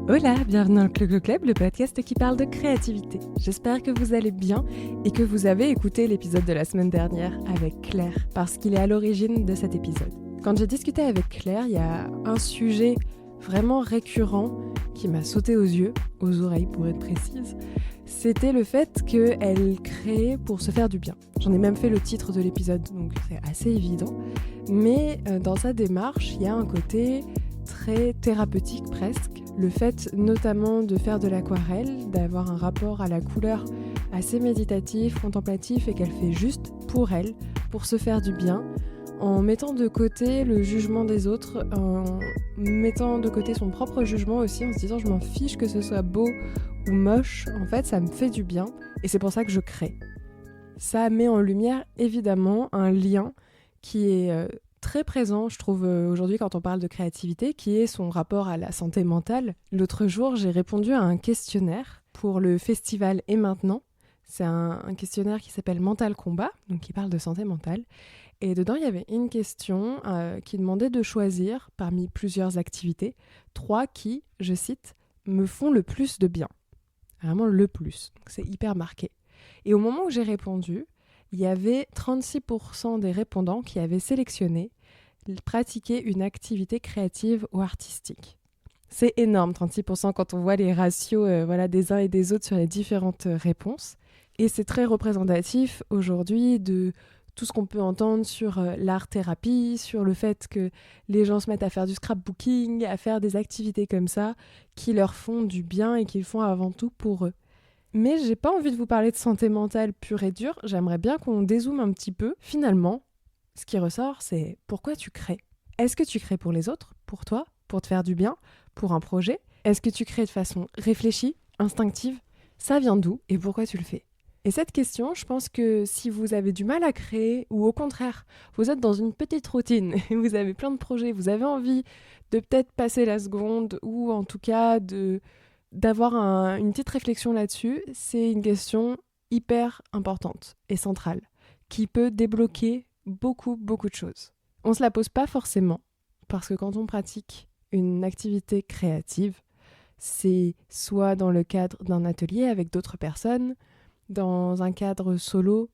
Hola, bienvenue dans le Clo Club, le podcast qui parle de créativité. J'espère que vous allez bien et que vous avez écouté l'épisode de la semaine dernière avec Claire, parce qu'il est à l'origine de cet épisode. Quand j'ai discuté avec Claire, il y a un sujet vraiment récurrent qui m'a sauté aux yeux, aux oreilles pour être précise. C'était le fait qu'elle crée pour se faire du bien. J'en ai même fait le titre de l'épisode, donc c'est assez évident. Mais dans sa démarche, il y a un côté très thérapeutique presque. Le fait notamment de faire de l'aquarelle, d'avoir un rapport à la couleur assez méditatif, contemplatif et qu'elle fait juste pour elle, pour se faire du bien, en mettant de côté le jugement des autres, en mettant de côté son propre jugement aussi, en se disant je m'en fiche que ce soit beau ou moche, en fait ça me fait du bien et c'est pour ça que je crée. Ça met en lumière évidemment un lien qui est très présent, je trouve, aujourd'hui quand on parle de créativité, qui est son rapport à la santé mentale. L'autre jour, j'ai répondu à un questionnaire pour le festival Et Maintenant. C'est un questionnaire qui s'appelle Mental Combat, donc qui parle de santé mentale. Et dedans, il y avait une question qui demandait de choisir, parmi plusieurs activités, 3 qui, je cite, « me font le plus de bien ». Vraiment le plus. Donc c'est hyper marqué. Et au moment où j'ai répondu, il y avait 36% des répondants qui avaient sélectionné pratiquer une activité créative ou artistique. C'est énorme, 36% quand on voit les ratios des uns et des autres sur les différentes réponses. Et c'est très représentatif aujourd'hui de tout ce qu'on peut entendre sur l'art-thérapie, sur le fait que les gens se mettent à faire du scrapbooking, à faire des activités comme ça qui leur font du bien et qu'ils font avant tout pour eux. Mais j'ai pas envie de vous parler de santé mentale pure et dure, j'aimerais bien qu'on dézoome un petit peu. Finalement, ce qui ressort, c'est pourquoi tu crées. Est-ce que tu crées pour les autres, pour toi, pour te faire du bien, pour un projet ? Est-ce que tu crées de façon réfléchie, instinctive ? Ça vient d'où et pourquoi tu le fais ? Et cette question, je pense que si vous avez du mal à créer, ou au contraire, vous êtes dans une petite routine, et vous avez plein de projets, vous avez envie de peut-être passer la seconde, ou en tout cas d'avoir une petite réflexion là-dessus, c'est une question hyper importante et centrale, qui peut débloquer beaucoup de choses. On se la pose pas forcément, parce que quand on pratique une activité créative, c'est soit dans le cadre d'un atelier avec d'autres personnes, dans un cadre solo,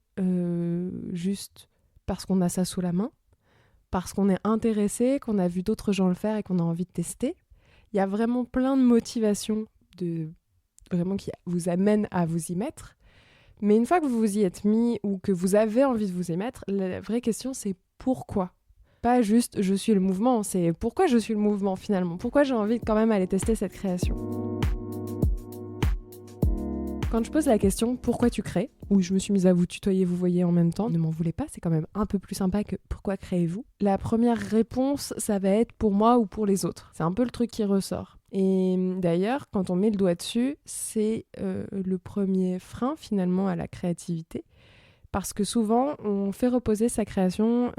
juste parce qu'on a ça sous la main, parce qu'on est intéressé, qu'on a vu d'autres gens le faire et qu'on a envie de tester. Il y a vraiment plein de motivations vraiment qui vous amènent à vous y mettre. Mais une fois que vous vous y êtes mis ou que vous avez envie de vous y mettre, la vraie question c'est pourquoi ? Pas juste je suis le mouvement, c'est pourquoi je suis le mouvement finalement ? Pourquoi j'ai envie quand même aller tester cette création ? Quand je pose la question pourquoi tu crées, ou je me suis mise à vous tutoyer, vous voyez en même temps, ne m'en voulez pas, c'est quand même un peu plus sympa que pourquoi créez-vous ? La première réponse, ça va être pour moi ou pour les autres. C'est un peu le truc qui ressort. Et d'ailleurs, quand on met le doigt dessus, c'est le premier frein finalement à la créativité. Parce que souvent, on fait reposer sa création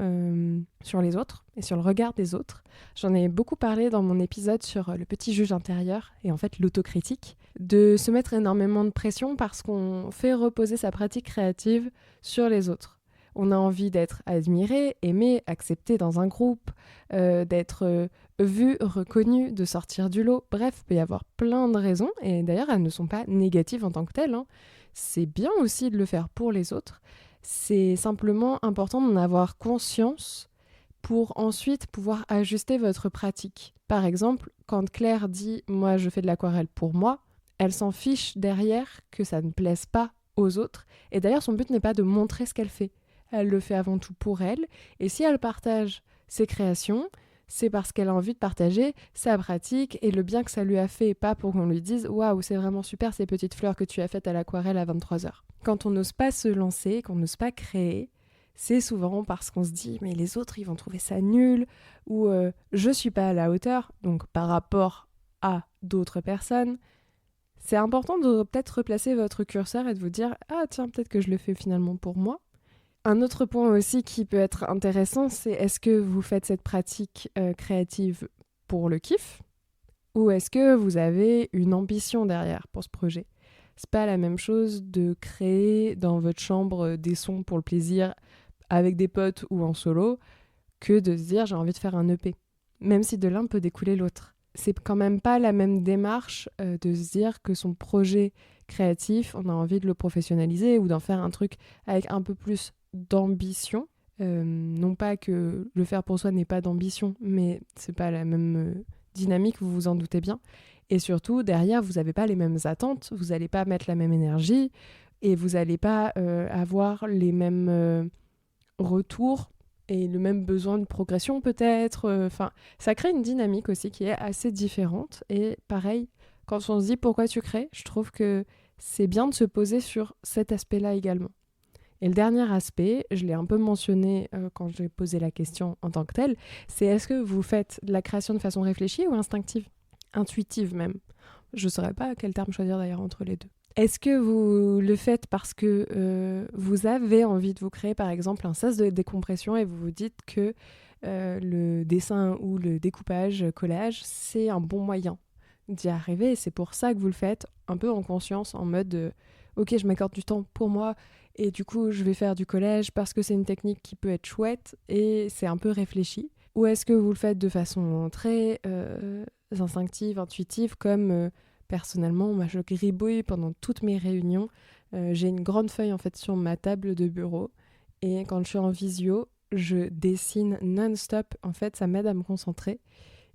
sur les autres et sur le regard des autres. J'en ai beaucoup parlé dans mon épisode sur le petit juge intérieur et en fait l'autocritique, de se mettre énormément de pression parce qu'on fait reposer sa pratique créative sur les autres. On a envie d'être admiré, aimé, accepté dans un groupe, d'être vu, reconnu, de sortir du lot. Bref, il peut y avoir plein de raisons et d'ailleurs elles ne sont pas négatives en tant que telles, hein. C'est bien aussi de le faire pour les autres. C'est simplement important d'en avoir conscience pour ensuite pouvoir ajuster votre pratique. Par exemple, quand Claire dit « moi je fais de l'aquarelle pour moi », elle s'en fiche derrière que ça ne plaise pas aux autres. Et d'ailleurs, son but n'est pas de montrer ce qu'elle fait. Elle le fait avant tout pour elle. Et si elle partage ses créations, c'est parce qu'elle a envie de partager sa pratique et le bien que ça lui a fait, pas pour qu'on lui dise « waouh, c'est vraiment super ces petites fleurs que tu as faites à l'aquarelle à 23h ». Quand on n'ose pas se lancer, qu'on n'ose pas créer, c'est souvent parce qu'on se dit « mais les autres, ils vont trouver ça nul » ou « je suis pas à la hauteur », donc par rapport à d'autres personnes. C'est important de peut-être replacer votre curseur et de vous dire « ah tiens, peut-être que je le fais finalement pour moi ». Un autre point aussi qui peut être intéressant, c'est est-ce que vous faites cette pratique créative pour le kiff ou est-ce que vous avez une ambition derrière pour ce projet ? C'est pas la même chose de créer dans votre chambre des sons pour le plaisir avec des potes ou en solo que de se dire j'ai envie de faire un EP. Même si de l'un peut découler l'autre. c'est quand même pas la même démarche de se dire que son projet créatif, on a envie de le professionnaliser ou d'en faire un truc avec un peu plus d'ambition. Non pas que le faire pour soi n'est pas d'ambition, mais c'est pas la même dynamique, vous vous en doutez bien. Et surtout, derrière, vous n'avez pas les mêmes attentes, vous n'allez pas mettre la même énergie et vous n'allez pas avoir les mêmes retours et le même besoin de progression peut-être. Enfin, ça crée une dynamique aussi qui est assez différente. Et pareil, quand on se dit pourquoi tu crées, je trouve que c'est bien de se poser sur cet aspect-là également. Et le dernier aspect, je l'ai un peu mentionné quand j'ai posé la question en tant que telle, c'est est-ce que vous faites de la création de façon réfléchie ou instinctive ? Intuitive même. Je ne saurais pas quel terme choisir d'ailleurs entre les deux. Est-ce que vous le faites parce que vous avez envie de vous créer par exemple un sas de décompression et vous vous dites que le dessin ou le découpage, collage, c'est un bon moyen d'y arriver et c'est pour ça que vous le faites un peu en conscience, en mode ok, je m'accorde du temps pour moi et du coup je vais faire du collage parce que c'est une technique qui peut être chouette et c'est un peu réfléchi. Ou est-ce que vous le faites de façon très instinctive, intuitive, comme personnellement, moi je gribouille pendant toutes mes réunions. J'ai une grande feuille en fait sur ma table de bureau et quand je suis en visio, je dessine non-stop. En fait, ça m'aide à me concentrer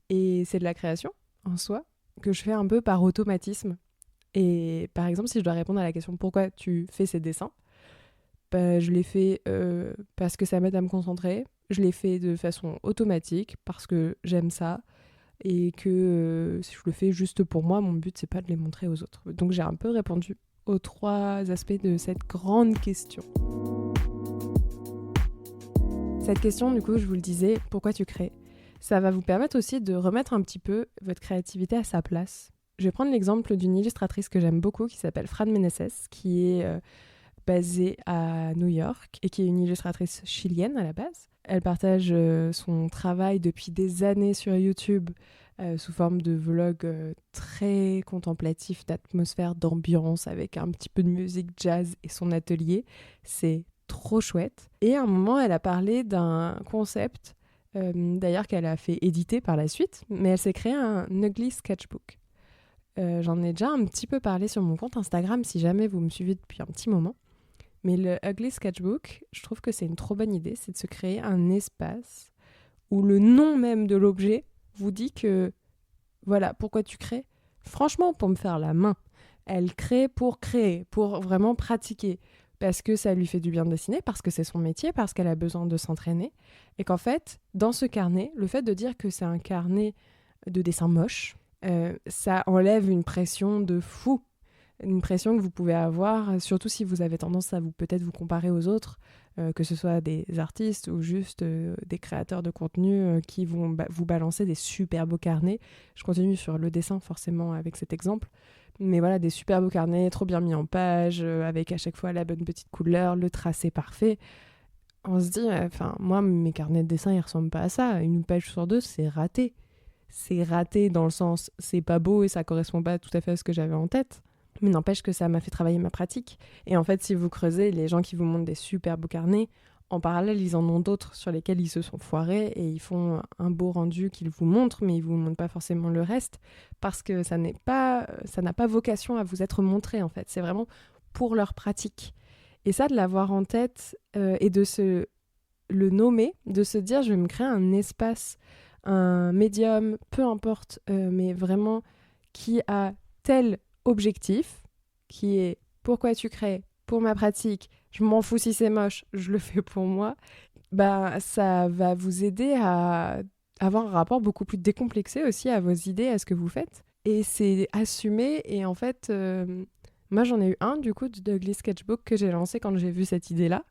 et c'est de la création en soi que je fais un peu par automatisme. Et par exemple, si je dois répondre à la question pourquoi tu fais ces dessins, bah, je les fais parce que ça m'aide à me concentrer. Je les fais de façon automatique parce que j'aime ça et que si je le fais juste pour moi, mon but c'est pas de les montrer aux autres. Donc j'ai un peu répondu aux 3 aspects de cette grande question. Cette question, du coup, je vous le disais, pourquoi tu crées ? Ça va vous permettre aussi de remettre un petit peu votre créativité à sa place. Je vais prendre l'exemple d'une illustratrice que j'aime beaucoup qui s'appelle Fran Meneses, qui est basée à New York et qui est une illustratrice chilienne à la base. Elle partage son travail depuis des années sur YouTube sous forme de vlog très contemplatif, d'atmosphère, d'ambiance, avec un petit peu de musique jazz et son atelier. C'est trop chouette. Et à un moment, elle a parlé d'un concept, d'ailleurs qu'elle a fait éditer par la suite, mais elle s'est créée un ugly sketchbook. J'en ai déjà un petit peu parlé sur mon compte Instagram, si jamais vous me suivez depuis un petit moment. Mais le Ugly Sketchbook, je trouve que c'est une trop bonne idée, c'est de se créer un espace où le nom même de l'objet vous dit que, voilà, pourquoi tu crées ? Franchement, pour me faire la main. Elle crée, pour vraiment pratiquer, parce que ça lui fait du bien de dessiner, parce que c'est son métier, parce qu'elle a besoin de s'entraîner. Et qu'en fait, dans ce carnet, le fait de dire que c'est un carnet de dessin moche, ça enlève une pression de fou. Une pression que vous pouvez avoir, surtout si vous avez tendance à peut-être vous comparer aux autres, que ce soit des artistes ou juste des créateurs de contenu qui vont vous balancer des super beaux carnets. Je continue sur le dessin forcément avec cet exemple. Mais voilà, des super beaux carnets, trop bien mis en page, avec à chaque fois la bonne petite couleur, le tracé parfait. On se dit, moi, mes carnets de dessin, ils ressemblent pas à ça. Une page sur 2, c'est raté. C'est raté dans le sens, c'est pas beau et ça correspond pas tout à fait à ce que j'avais en tête. Mais n'empêche que ça m'a fait travailler ma pratique. Et en fait, si vous creusez, les gens qui vous montrent des super beaux carnets, en parallèle, ils en ont d'autres sur lesquels ils se sont foirés et ils font un beau rendu qu'ils vous montrent, mais ils vous montrent pas forcément le reste parce que ça n'a pas vocation à vous être montré en fait. C'est vraiment pour leur pratique. Et ça, de l'avoir en tête et de le nommer, de se dire je vais me créer un espace, un médium, peu importe, mais vraiment qui a tel objectif, qui est pourquoi tu crées, pour ma pratique, je m'en fous si c'est moche, je le fais pour moi, ça va vous aider à avoir un rapport beaucoup plus décomplexé aussi à vos idées, à ce que vous faites. Et c'est assumé, et en fait, moi j'en ai eu un du coup de Ugly Sketchbook que j'ai lancé quand j'ai vu cette idée-là.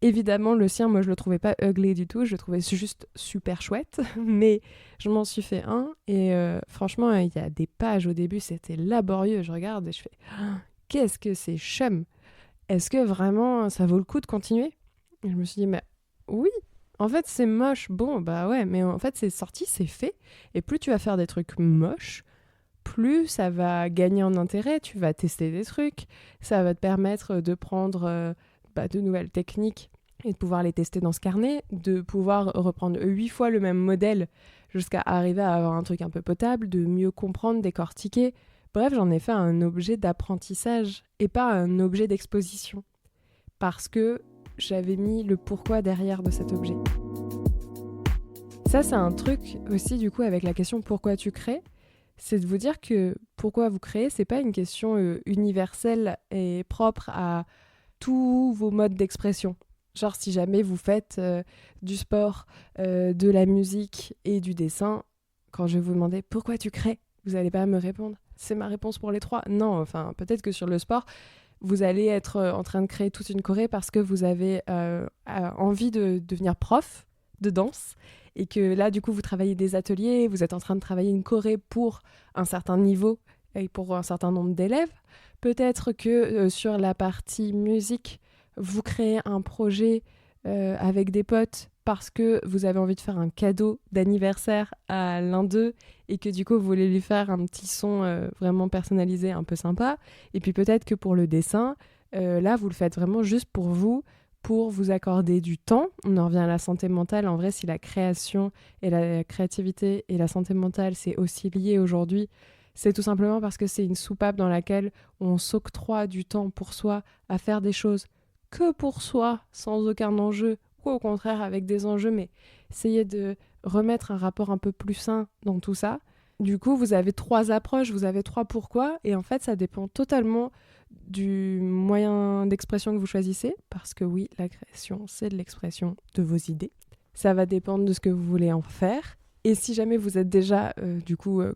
Évidemment, le sien, moi, je le trouvais pas ugly du tout, je le trouvais juste super chouette, mais je m'en suis fait un, et franchement, il y a des pages au début, c'était laborieux, je regarde et je fais « Qu'est-ce que c'est chum ! Est-ce que vraiment, ça vaut le coup de continuer ?» Et je me suis dit « Mais oui, en fait, c'est moche, bon, bah ouais, mais en fait, c'est sorti, c'est fait, et plus tu vas faire des trucs moches, plus ça va gagner en intérêt, tu vas tester des trucs, ça va te permettre de prendre... de nouvelles techniques et de pouvoir les tester dans ce carnet, de pouvoir reprendre 8 fois le même modèle jusqu'à arriver à avoir un truc un peu potable, de mieux comprendre, décortiquer. Bref, j'en ai fait un objet d'apprentissage et pas un objet d'exposition. Parce que j'avais mis le pourquoi derrière de cet objet. Ça, c'est un truc aussi, du coup, avec la question pourquoi tu crées, c'est de vous dire que pourquoi vous créez, c'est pas une question universelle et propre à tous vos modes d'expression. Genre, si jamais vous faites du sport, de la musique et du dessin, quand je vais vous demander pourquoi tu crées, vous n'allez pas me répondre. C'est ma réponse pour les trois. Non, enfin, peut-être que sur le sport, vous allez être en train de créer toute une choré parce que vous avez envie de devenir prof de danse et que là, du coup, vous travaillez des ateliers, vous êtes en train de travailler une choré pour un certain niveau et pour un certain nombre d'élèves. Peut-être que sur la partie musique, vous créez un projet avec des potes parce que vous avez envie de faire un cadeau d'anniversaire à l'un d'eux et que du coup vous voulez lui faire un petit son vraiment personnalisé, un peu sympa. Et puis peut-être que pour le dessin, là vous le faites vraiment juste pour vous accorder du temps. On en revient à la santé mentale. En vrai, si la création et la créativité et la santé mentale, c'est aussi lié aujourd'hui, c'est tout simplement parce que c'est une soupape dans laquelle on s'octroie du temps pour soi à faire des choses que pour soi, sans aucun enjeu, ou au contraire avec des enjeux, mais essayer de remettre un rapport un peu plus sain dans tout ça. Du coup, vous avez 3 approches, vous avez 3 pourquoi, et en fait, ça dépend totalement du moyen d'expression que vous choisissez, parce que oui, la création, c'est de l'expression de vos idées. Ça va dépendre de ce que vous voulez en faire. Et si jamais vous êtes déjà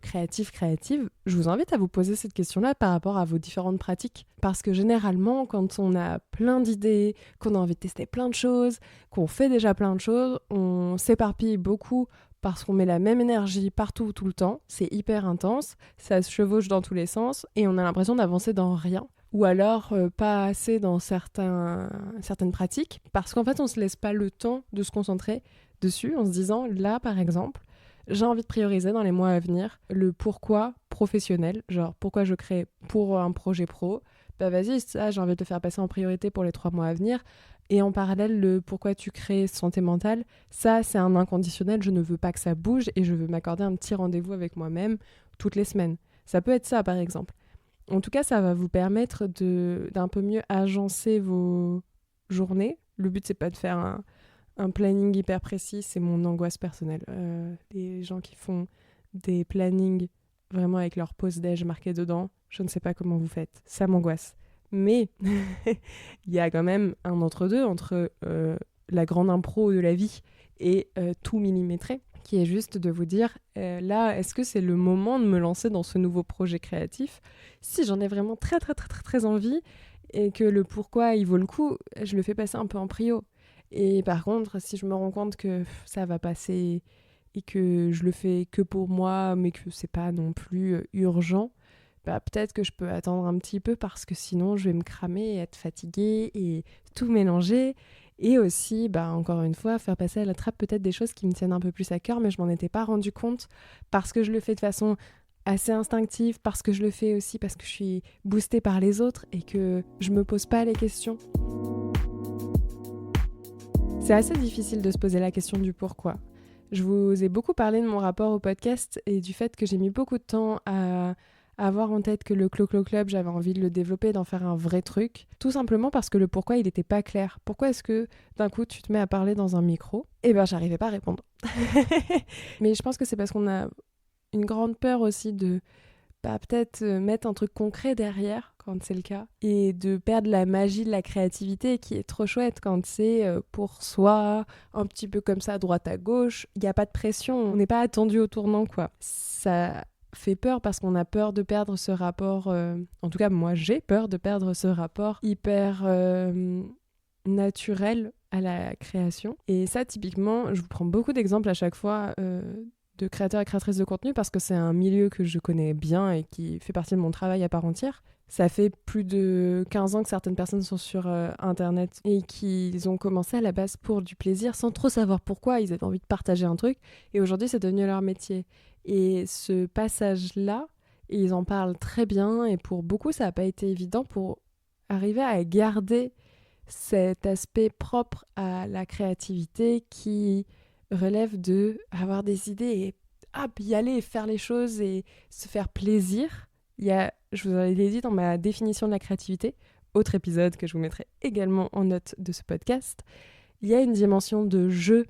créative, je vous invite à vous poser cette question-là par rapport à vos différentes pratiques. Parce que généralement, quand on a plein d'idées, qu'on a envie de tester plein de choses, qu'on fait déjà plein de choses, on s'éparpille beaucoup parce qu'on met la même énergie partout, tout le temps. C'est hyper intense, ça se chevauche dans tous les sens et on a l'impression d'avancer dans rien. Ou alors pas assez dans certaines pratiques, parce qu'en fait, on ne se laisse pas le temps de se concentrer dessus en se disant, là, par exemple, j'ai envie de prioriser dans les mois à venir le pourquoi professionnel, genre pourquoi je crée pour un projet pro. Bah vas-y, ça j'ai envie de le faire passer en priorité pour les 3 mois à venir. Et en parallèle, le pourquoi tu crées santé mentale, ça c'est un inconditionnel, je ne veux pas que ça bouge et je veux m'accorder un petit rendez-vous avec moi-même toutes les semaines. Ça peut être ça par exemple. En tout cas, ça va vous permettre d'un peu mieux agencer vos journées. Le but c'est pas de faire un planning hyper précis, c'est mon angoisse personnelle. Les gens qui font des plannings vraiment avec leur pause déj marquée dedans, je ne sais pas comment vous faites, ça m'angoisse. Mais il y a quand même un entre-deux entre la grande impro de la vie et tout millimétré, qui est juste de vous dire, là, est-ce que c'est le moment de me lancer dans ce nouveau projet créatif ? Si j'en ai vraiment très très très très très envie et que le pourquoi il vaut le coup, je le fais passer un peu en prio. Et par contre, si je me rends compte que ça va passer et que je le fais que pour moi, mais que c'est pas non plus urgent, bah peut-être que je peux attendre un petit peu parce que sinon je vais me cramer et être fatiguée et tout mélanger. Et aussi, bah encore une fois, faire passer à la trappe peut-être des choses qui me tiennent un peu plus à cœur, mais je m'en étais pas rendu compte parce que je le fais de façon assez instinctive, parce que je le fais aussi parce que je suis boostée par les autres et que je me pose pas les questions. C'est assez difficile de se poser la question du pourquoi. Je vous ai beaucoup parlé de mon rapport au podcast et du fait que j'ai mis beaucoup de temps à avoir en tête que le Clo-Clo Club, j'avais envie de le développer, d'en faire un vrai truc. Tout simplement parce que le pourquoi, il n'était pas clair. Pourquoi est-ce que d'un coup, tu te mets à parler dans un micro ? Eh ben, j'arrivais pas à répondre. Mais je pense que c'est parce qu'on a une grande peur aussi de peut-être mettre un truc concret derrière quand c'est le cas et de perdre la magie de la créativité qui est trop chouette quand c'est pour soi, un petit peu comme ça à droite à gauche, il n'y a pas de pression, on n'est pas attendu au tournant quoi. Ça fait peur parce qu'on a peur de perdre ce rapport, en tout cas moi j'ai peur de perdre ce rapport hyper naturel à la création. Et ça typiquement, je vous prends beaucoup d'exemples à chaque fois de créateurs et créatrices de contenu parce que c'est un milieu que je connais bien et qui fait partie de mon travail à part entière. Ça fait plus de 15 ans que certaines personnes sont sur Internet et qu'ils ont commencé à la base pour du plaisir sans trop savoir pourquoi. Ils avaient envie de partager un truc et aujourd'hui c'est devenu leur métier. Et ce passage-là, ils en parlent très bien et pour beaucoup ça n'a pas été évident pour arriver à garder cet aspect propre à la créativité qui relève de avoir des idées et y aller et faire les choses et se faire plaisir. Il y a, je vous l'ai dit dans ma définition de la créativité, autre épisode que je vous mettrai également en note de ce podcast, il y a une dimension de jeu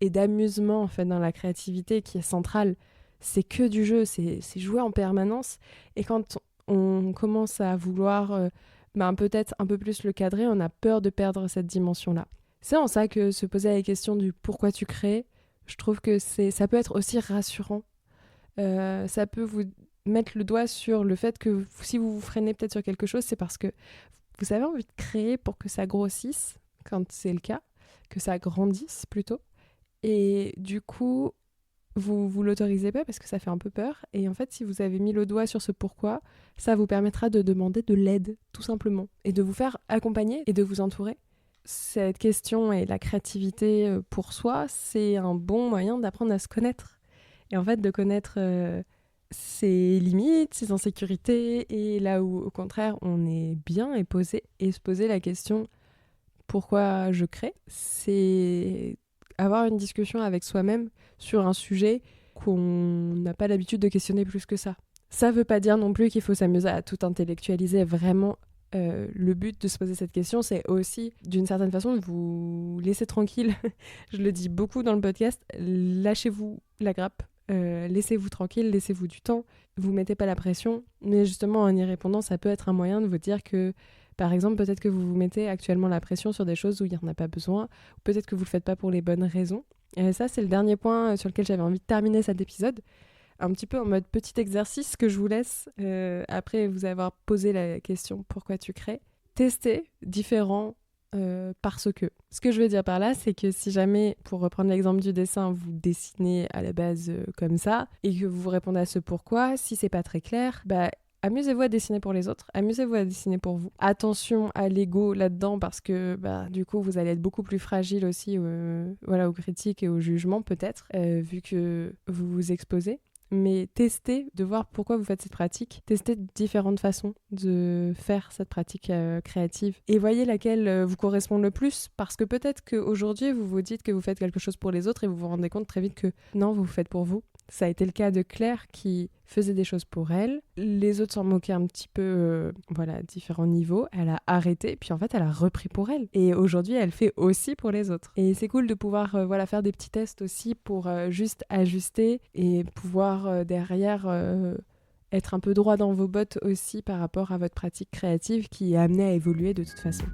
et d'amusement en fait dans la créativité qui est centrale. C'est que du jeu, c'est jouer en permanence. Et quand on commence à vouloir peut-être un peu plus le cadrer, on a peur de perdre cette dimension-là. C'est en ça que se poser la question du pourquoi tu crées, je trouve que ça peut être aussi rassurant. Ça peut vous mettre le doigt sur le fait que si vous vous freinez peut-être sur quelque chose, c'est parce que vous avez envie de créer pour que ça grossisse, quand c'est le cas, que ça grandisse plutôt. Et du coup, vous l'autorisez pas parce que ça fait un peu peur. Et en fait, si vous avez mis le doigt sur ce pourquoi, ça vous permettra de demander de l'aide, tout simplement, et de vous faire accompagner et de vous entourer. Cette question et la créativité pour soi, c'est un bon moyen d'apprendre à se connaître. Et en fait, de connaître ses limites, ses insécurités, et là où, au contraire, on est bien et posé, et se poser la question pourquoi je crée, c'est avoir une discussion avec soi-même sur un sujet qu'on n'a pas l'habitude de questionner plus que ça. Ça veut pas dire non plus qu'il faut s'amuser à tout intellectualiser. Vraiment, le but de se poser cette question, c'est aussi, d'une certaine façon, de vous laisser tranquille. Je le dis beaucoup dans le podcast, lâchez-vous la grappe. Laissez-vous tranquille, laissez-vous du temps, vous mettez pas la pression, mais justement en y répondant, ça peut être un moyen de vous dire que, par exemple, peut-être que vous vous mettez actuellement la pression sur des choses où il n'y en a pas besoin, ou peut-être que vous le faites pas pour les bonnes raisons. Et ça, c'est le dernier point sur lequel j'avais envie de terminer cet épisode, un petit peu en mode petit exercice que je vous laisse, après vous avoir posé la question « Pourquoi tu crées ?». Testez différents parce que. Ce que je veux dire par là, c'est que si jamais, pour reprendre l'exemple du dessin, vous dessinez à la base comme ça, et que vous répondez à ce pourquoi, si c'est pas très clair, amusez-vous à dessiner pour les autres, amusez-vous à dessiner pour vous. Attention à l'ego là-dedans, parce que du coup, vous allez être beaucoup plus fragile aussi aux critiques et aux jugements peut-être, vu que vous vous exposez. Mais testez de voir pourquoi vous faites cette pratique, testez différentes façons de faire cette pratique créative et voyez laquelle vous correspond le plus, parce que peut-être qu'aujourd'hui vous vous dites que vous faites quelque chose pour les autres et vous vous rendez compte très vite que non, vous faites pour vous. Ça a été le cas de Claire qui faisait des choses pour elle. Les autres s'en moquaient un petit peu, à différents niveaux. Elle a arrêté, puis en fait, elle a repris pour elle. Et aujourd'hui, elle fait aussi pour les autres. Et c'est cool de pouvoir faire des petits tests aussi pour juste ajuster et pouvoir derrière être un peu droit dans vos bottes aussi par rapport à votre pratique créative qui est amenée à évoluer de toute façon.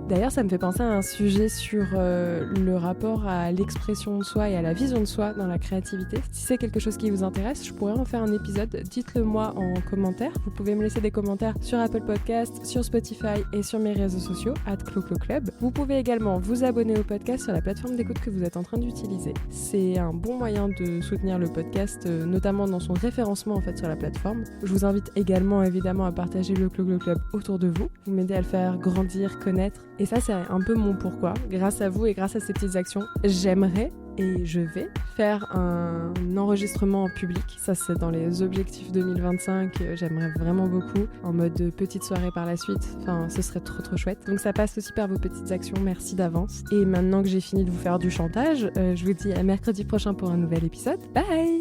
D'ailleurs, ça me fait penser à un sujet sur le rapport à l'expression de soi et à la vision de soi dans la créativité. Si c'est quelque chose qui vous intéresse, je pourrais en faire un épisode. Dites-le moi en commentaire. Vous pouvez me laisser des commentaires sur Apple Podcasts, sur Spotify et sur mes réseaux sociaux, @clocloclub. Vous pouvez également vous abonner au podcast sur la plateforme d'écoute que vous êtes en train d'utiliser. C'est un bon moyen de soutenir le podcast, notamment dans son référencement en fait sur la plateforme. Je vous invite également évidemment à partager le Clocloclub autour de vous. Vous m'aidez à le faire grandir, connaître. Et ça, c'est un peu mon pourquoi. Grâce à vous et grâce à ces petites actions, j'aimerais et je vais faire un enregistrement en public. Ça, c'est dans les objectifs 2025. J'aimerais vraiment beaucoup. En mode petite soirée par la suite. Enfin, ce serait trop trop chouette. Donc ça passe aussi par vos petites actions. Merci d'avance. Et maintenant que j'ai fini de vous faire du chantage, je vous dis à mercredi prochain pour un nouvel épisode. Bye!